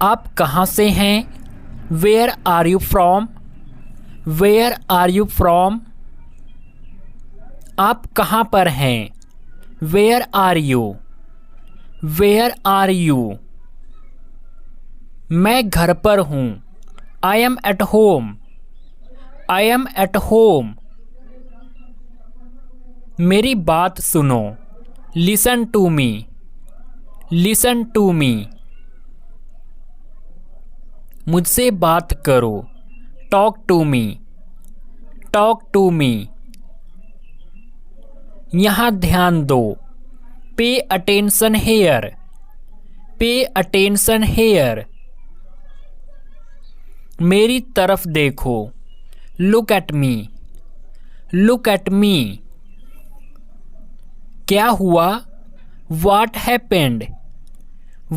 आप कहाँ से हैं? Where are you from? Where are you from? आप कहाँ पर हैं? Where are you? Where are you? मैं घर पर हूँ। I am at home. I am at home. मेरी बात सुनो। Listen to me. Listen to me. मुझसे बात करो। Talk to me. Talk to me. यहाँ ध्यान दो। Pay attention here. Pay attention here. मेरी तरफ देखो। Look at me. Look at मी। क्या हुआ? What happened?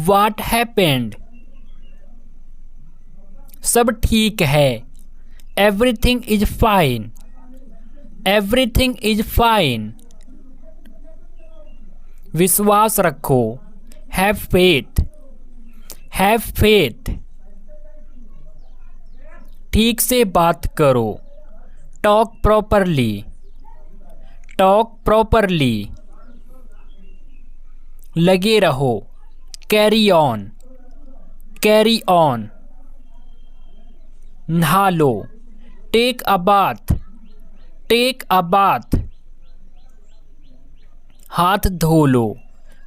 What happened? सब ठीक है। Everything is fine. Everything is fine. विश्वास रखो। Have faith. Have faith. ठीक से बात करो। Talk properly. Talk properly. लगे रहो। Carry on. Carry on. नहा लो। Take a bath. Take a bath. हाथ धो लो।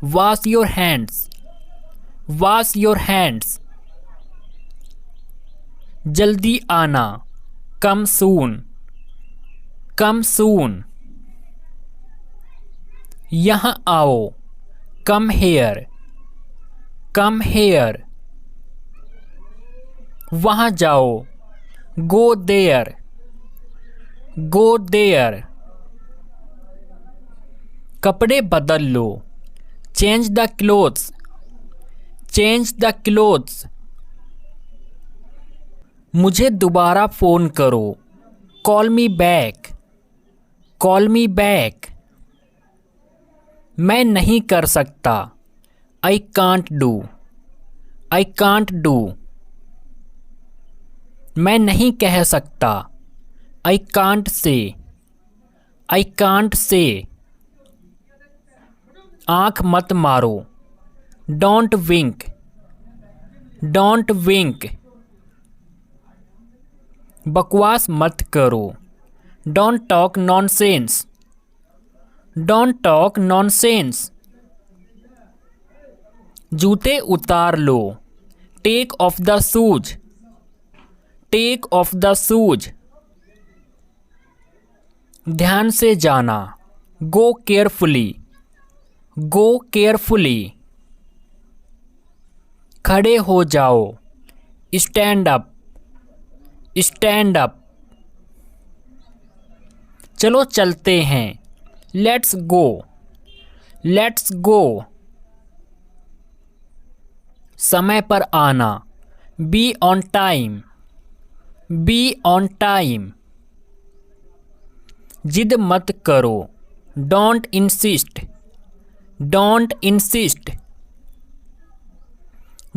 Wash your hands. Wash your hands. जल्दी आना। Come soon. Come soon. यहाँ आओ। Come here. Come here. वहाँ जाओ। Go there. Go there. कपड़े बदल लो। Change the clothes. Change the clothes. मुझे दोबारा फ़ोन करो। Call me back. Call me back. मैं नहीं कर सकता। I can't do. I can't do. मैं नहीं कह सकता। I can't say. I can't say. आँख मत मारो। Don't wink. Don't wink. बकवास मत करो। Don't talk nonsense. Don't talk nonsense. जूते उतार लो। Take off the shoes. Take off the shoes. ध्यान से जाना। Go carefully. Go carefully. खड़े हो जाओ। Stand up. Stand up. चलो चलते हैं। Let's go. Let's go. समय पर आना। Be on time. Be on time. जिद मत करो। Don't insist. Don't insist.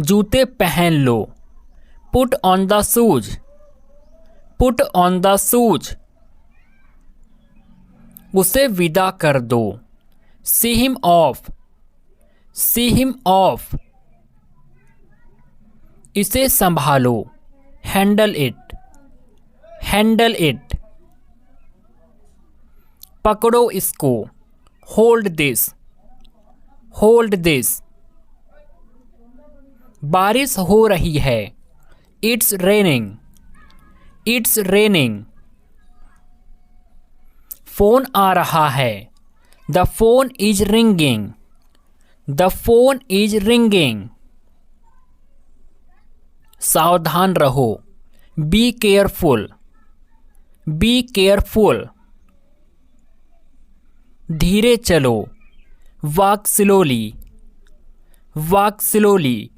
जूते पहन लो। Put on the shoes. Put on the shoes. उसे विदा कर दो। See him off. See him off. इसे संभालो। Handle it. Handle it. पकड़ो इसको। Hold this. Hold this. बारिश हो रही है। It's raining. It's raining. Phone आ रहा है। The phone is ringing. The phone is ringing. सावधान रहो। Be careful. Be careful. धीरे चलो। Walk slowly. Walk slowly.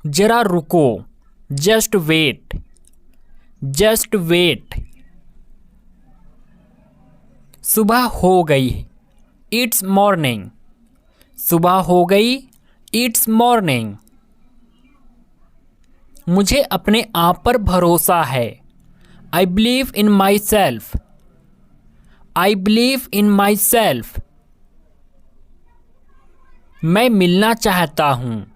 जरा रुको। Just wait. Just wait. सुबह हो गई। It's morning. सुबह हो गई। It's morning. मुझे अपने आप पर भरोसा है। I believe in myself. I believe in myself. मैं मिलना चाहता हूँ।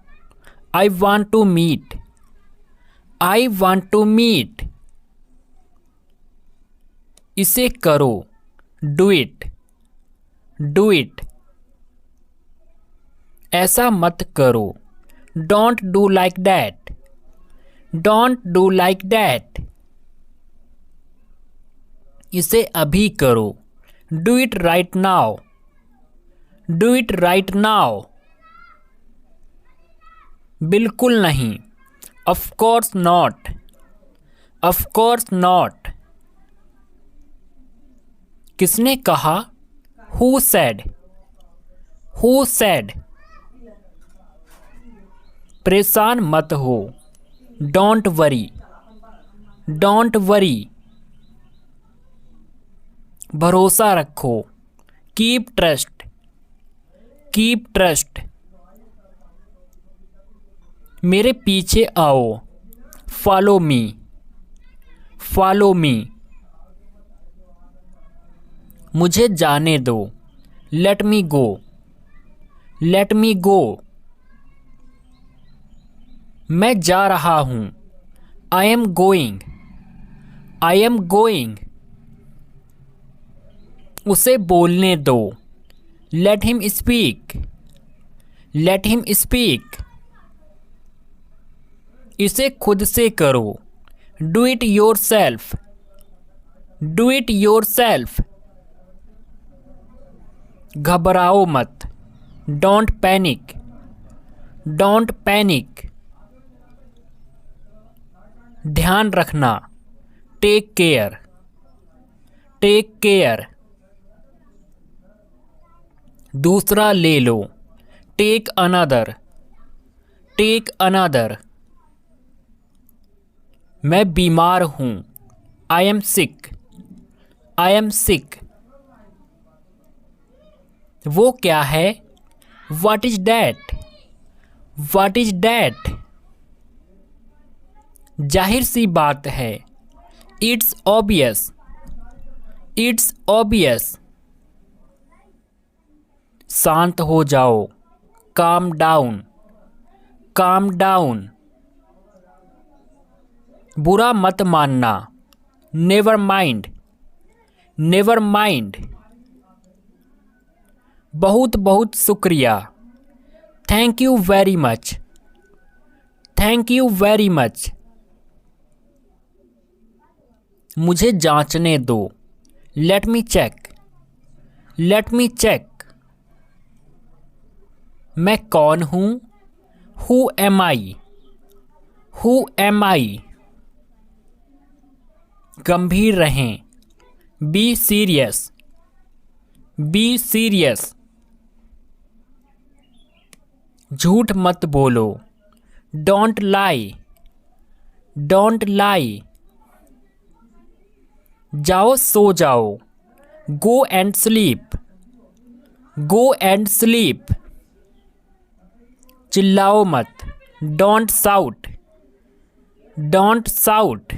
I want to meet. I want to meet. इसे करो। Do it. Do it. ऐसा मत करो। Don't do like that. Don't do like that. इसे अभी करो। Do it right now. Do it right now. बिल्कुल नहीं। Of course not. Of course not. किसने कहा? Who said. Who said. परेशान मत हो। Don't worry. Don't worry. भरोसा रखो। Keep trust. Keep trust. मेरे पीछे आओ। Follow me. Follow me. मुझे जाने दो। लेट मी गो। लेट मी गो। मैं जा रहा हूँ। I am going. I am going. उसे बोलने दो। Let him speak. Let him speak. इसे खुद से करो। Do it your self. Do it your self. घबराओ मत। Don't panic. Don't panic. ध्यान रखना। Take care. Take care. दूसरा ले लो। Take another. Take another. मैं बीमार हूँ। I am sick. I am sick. वो क्या है? What is that? What is that? जाहिर सी बात है। It's obvious. It's obvious. शांत हो जाओ। Calm down. Calm down. बुरा मत मानना। Never mind. Never mind. बहुत बहुत शुक्रिया। Thank you very much. Thank you very much. मुझे जांचने दो। Let me check. Let me check. मैं कौन हूँ? Who am I? Who am I? गंभीर रहें। Be serious. Be serious. झूठ मत बोलो। Don't lie. Don't lie. जाओ सो जाओ। Go and sleep. Go and sleep. चिल्लाओ मत। Don't shout. Don't shout.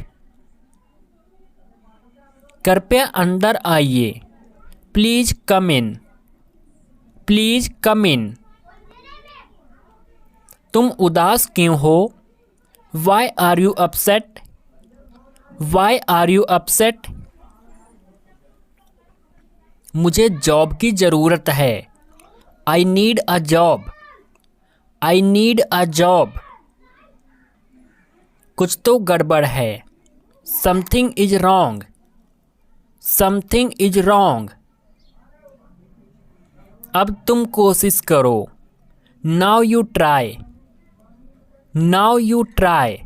कृपया अंदर आइए। Please come in. Please come in. तुम उदास क्यों हो? Why are you upset? Why are you upset? मुझे जॉब की ज़रूरत है। I need a job. I need a job. कुछ तो गड़बड़ है। Something is wrong. Something is wrong. अब तुम कोशिश करो। Now you try. Now you try.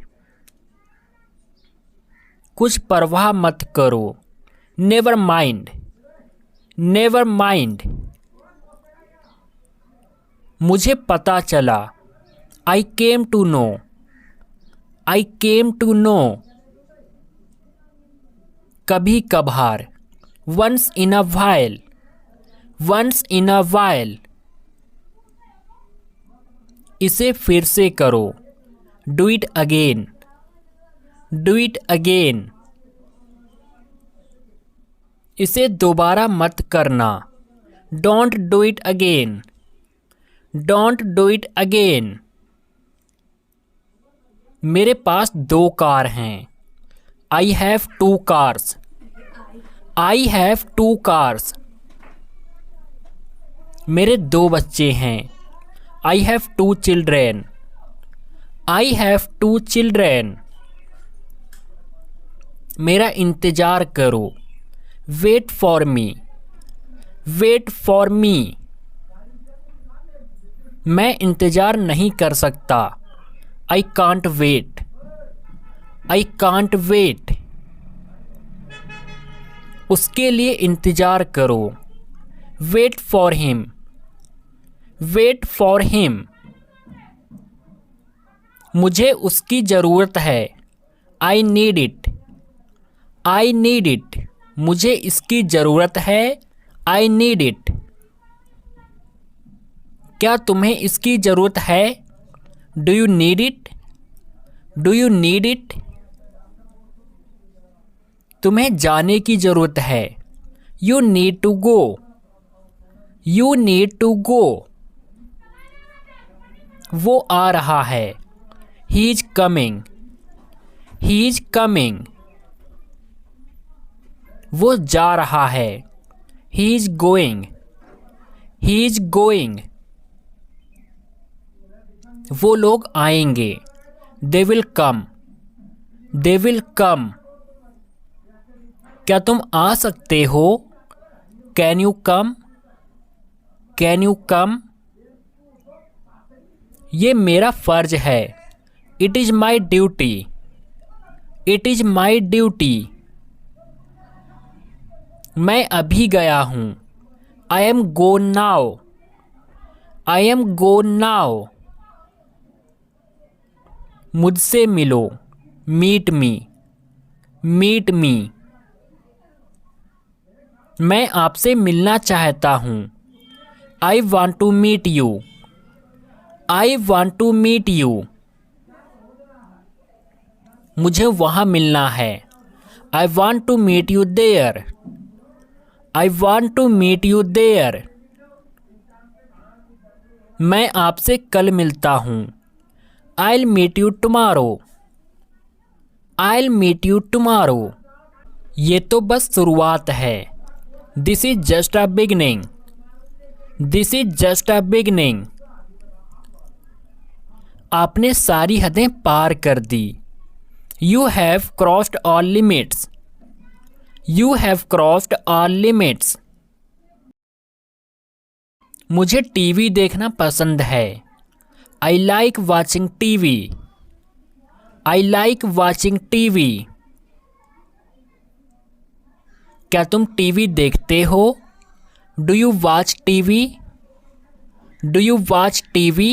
कुछ परवाह मत करो। Never mind. Never mind. मुझे पता चला। I came to know. I came to know. कभी कभार। Once in a while. Once in a while. इसे फिर से करो। Do it again. Do it again. इसे दोबारा मत करना। Don't do it again. Don't do it again. मेरे पास 2 कार हैं। I have 2 cars. I have 2 cars. मेरे 2 बच्चे हैं। I have 2 children. I have 2 children. मेरा इंतज़ार करो। Wait for me. Wait for me. मैं इंतज़ार नहीं कर सकता। I can't wait. I can't wait. उसके लिए इंतज़ार करो। Wait for him. Wait for him. मुझे उसकी ज़रूरत है। I need it. I need it. मुझे इसकी ज़रूरत है। I need it. क्या तुम्हें इसकी ज़रूरत है? Do you need it? Do you need it? तुम्हें जाने की ज़रूरत है। You need to go. You need to go. वो आ रहा है। He is coming. He is coming. वो जा रहा है। He is going. He is going. वो लोग आएंगे। They will come. They will come. क्या तुम आ सकते हो? Can you come? Can you come? ये मेरा फ़र्ज है। It is my duty. It is my duty. मैं अभी गया हूँ। I am gone now. I am gone now. मुझसे मिलो। Meet me. Meet me. मैं आपसे मिलना चाहता हूँ। I want to meet you. I want to meet you. मुझे वहाँ मिलना है। I want to meet you there. I want to meet you there. मैं आपसे कल मिलता हूँ। I'll meet you tomorrow. I'll meet you tomorrow. ये तो बस शुरुआत है। This is just a beginning. This is just a beginning. आपने सारी हदें पार कर दी। You have crossed all limits. You have crossed all limits. मुझे टीवी देखना पसंद है। I like watching TV. I like watching TV. क्या तुम टीवी देखते हो? Do you watch TV? Do you watch TV?